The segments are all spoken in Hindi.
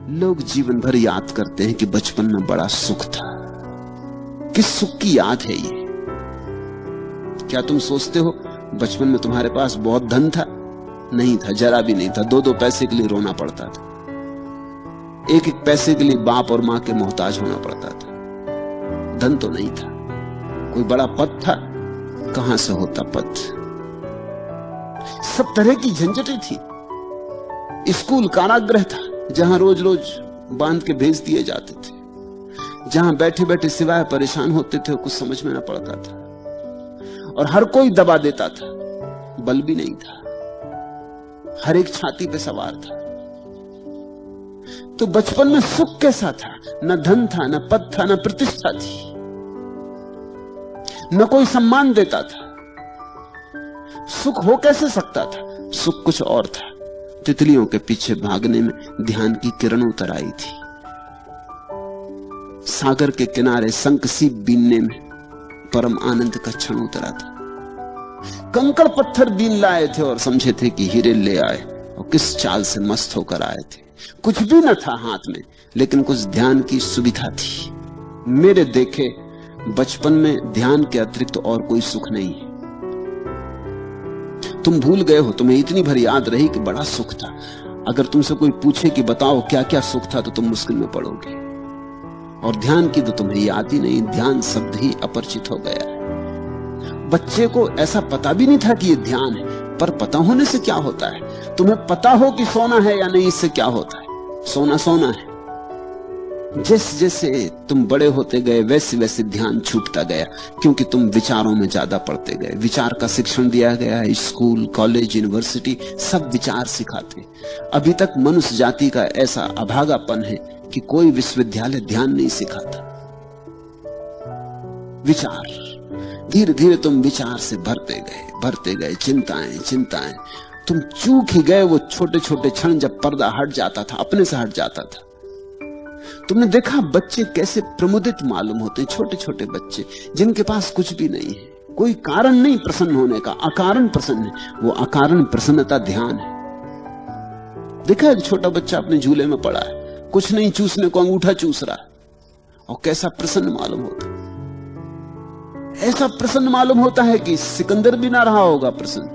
लोग जीवन भर याद करते हैं कि बचपन में बड़ा सुख था। किस सुख की याद है ये? क्या तुम सोचते हो बचपन में तुम्हारे पास बहुत धन था? नहीं था, जरा भी नहीं था। 2-2 पैसे के लिए रोना पड़ता था। 1-1 पैसे के लिए बाप और मां के मोहताज होना पड़ता था। धन तो नहीं था। कोई बड़ा पद था? कहां से होता पद? सब तरह की झंझटें थी। स्कूल कारागृह था, जहां रोज रोज बांध के भेज दिए जाते थे, जहां बैठे बैठे सिवाय परेशान होते थे, कुछ समझ में ना पड़ता था, और हर कोई दबा देता था। बल भी नहीं था, हर एक छाती पे सवार था। तो बचपन में सुख कैसा था? न धन था, न पद था, न प्रतिष्ठा थी, न कोई सम्मान देता था। सुख हो कैसे सकता था? सुख कुछ और था। तितलियों के पीछे भागने में ध्यान की किरण उतर आई थी। सागर के किनारे शंख सीप बीनने में परम आनंद का क्षण उतरा था। कंकड़ पत्थर बीन लाए थे और समझे थे कि हीरे ले आए, और किस चाल से मस्त होकर आए थे। कुछ भी न था हाथ में, लेकिन कुछ ध्यान की सुविधा थी। मेरे देखे बचपन में ध्यान के अतिरिक्त और कोई सुख नहीं है। तुम भूल गए हो, तुम्हें इतनी भर याद रही कि बड़ा सुख था। अगर तुमसे कोई पूछे कि बताओ क्या क्या सुख था, तो तुम मुश्किल में पड़ोगे। और ध्यान की तो तुम्हें याद ही नहीं। ध्यान शब्द ही अपरिचित हो गया है। बच्चे को ऐसा पता भी नहीं था कि ये ध्यान है, पर पता होने से क्या होता है? तुम्हें पता हो कि सोना है या नहीं, इससे क्या होता है? सोना सोना है। जैसे जैसे तुम बड़े होते गए, वैसे वैसे ध्यान छूटता गया, क्योंकि तुम विचारों में ज्यादा पढ़ते गए। विचार का शिक्षण दिया गया। स्कूल, कॉलेज, यूनिवर्सिटी सब विचार सिखाते। अभी तक मनुष्य जाति का ऐसा अभागापन है कि कोई विश्वविद्यालय ध्यान नहीं सिखाता। विचार, धीरे धीरे तुम विचार से भरते गए, चिंताएं चिंताएं। तुम चूक ही गए वो छोटे छोटे क्षण जब पर्दा हट जाता था, अपने से हट जाता था। तुमने देखा बच्चे कैसे प्रमुदित मालूम होते हैं। छोटे छोटे बच्चे जिनके पास कुछ भी नहीं है, कोई कारण नहीं प्रसन्न होने का, अकारण प्रसन्न है। वो अकारण प्रसन्नता ध्यान है। देखा एक छोटा बच्चा अपने झूले में पड़ा है, कुछ नहीं चूसने को अंगूठा चूस रहा है, और कैसा प्रसन्न मालूम होता है। ऐसा प्रसन्न मालूम होता है कि सिकंदर भी ना रहा होगा प्रसन्न,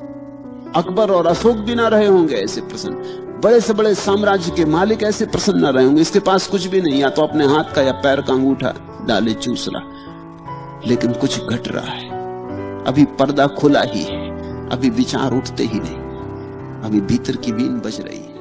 अकबर और अशोक भी ना रहे होंगे ऐसे प्रसन्न, बड़े से बड़े साम्राज्य के मालिक ऐसे प्रसन्न न रहे होंगे। इसके पास कुछ भी नहीं, या तो अपने हाथ का या पैर का अंगूठा डाले चूस रहा, लेकिन कुछ घट रहा है। अभी पर्दा खुला ही है, अभी विचार उठते ही नहीं, अभी भीतर की बीन बज रही है।